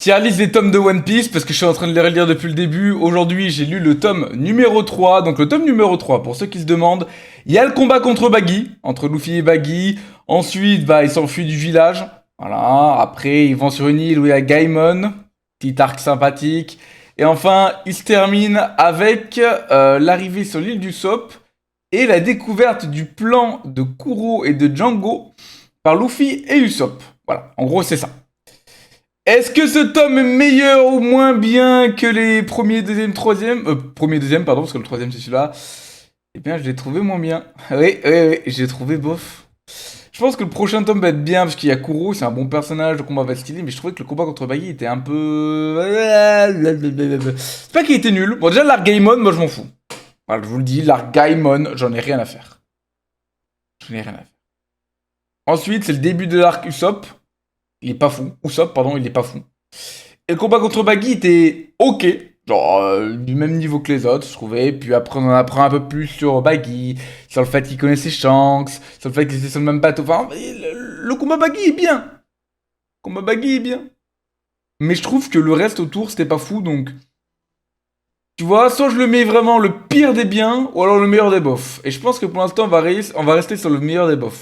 Tier list des tomes de One Piece, parce que je suis en train de les relire depuis le début. Aujourd'hui, j'ai lu le tome numéro 3. Donc le tome numéro 3, pour ceux qui se demandent, il y a le combat contre Baggy, entre Luffy et Baggy. Ensuite, il s'enfuit du village. Voilà, après, ils vont sur une île où il y a Gaimon, petit arc sympathique. Et enfin, il se termine avec l'arrivée sur l'île du Sop et la découverte du plan de Kuro et de Django par Luffy et Usopp. Voilà, en gros, c'est ça. Est-ce que ce tome est meilleur ou moins bien que les premiers, deuxième, troisième premier, deuxième, pardon, parce que le troisième c'est celui-là. Eh bien, je l'ai trouvé moins bien. Oui, j'ai trouvé bof. Je pense que le prochain tome va être bien, parce qu'il y a Kuro, c'est un bon personnage, le combat va être stylé, mais je trouvais que le combat contre Baggy était un peu... C'est pas qu'il était nul. Bon, déjà, l'arc Gaimon, moi je m'en fous. Voilà, je vous le dis, l'arc Gaimon, j'en ai rien à faire. J'en ai rien à faire. Ensuite, c'est le début de l'arc Usopp. Il est pas fou. Usopp, pardon, il est pas fou. Et le combat contre Baggy était ok. Genre, du même niveau que les autres, je trouvais. Puis après, on en apprend un peu plus sur Baggy, sur le fait qu'il connaissait Shanks, sur le fait qu'ils étaient sur le même bateau. Enfin, le combat Baggy est bien. Le combat Baggy est bien. Mais je trouve que le reste autour, c'était pas fou, donc... Tu vois, soit je le mets vraiment le pire des biens, ou alors le meilleur des bofs. Et je pense que pour l'instant, on va rester sur le meilleur des bofs.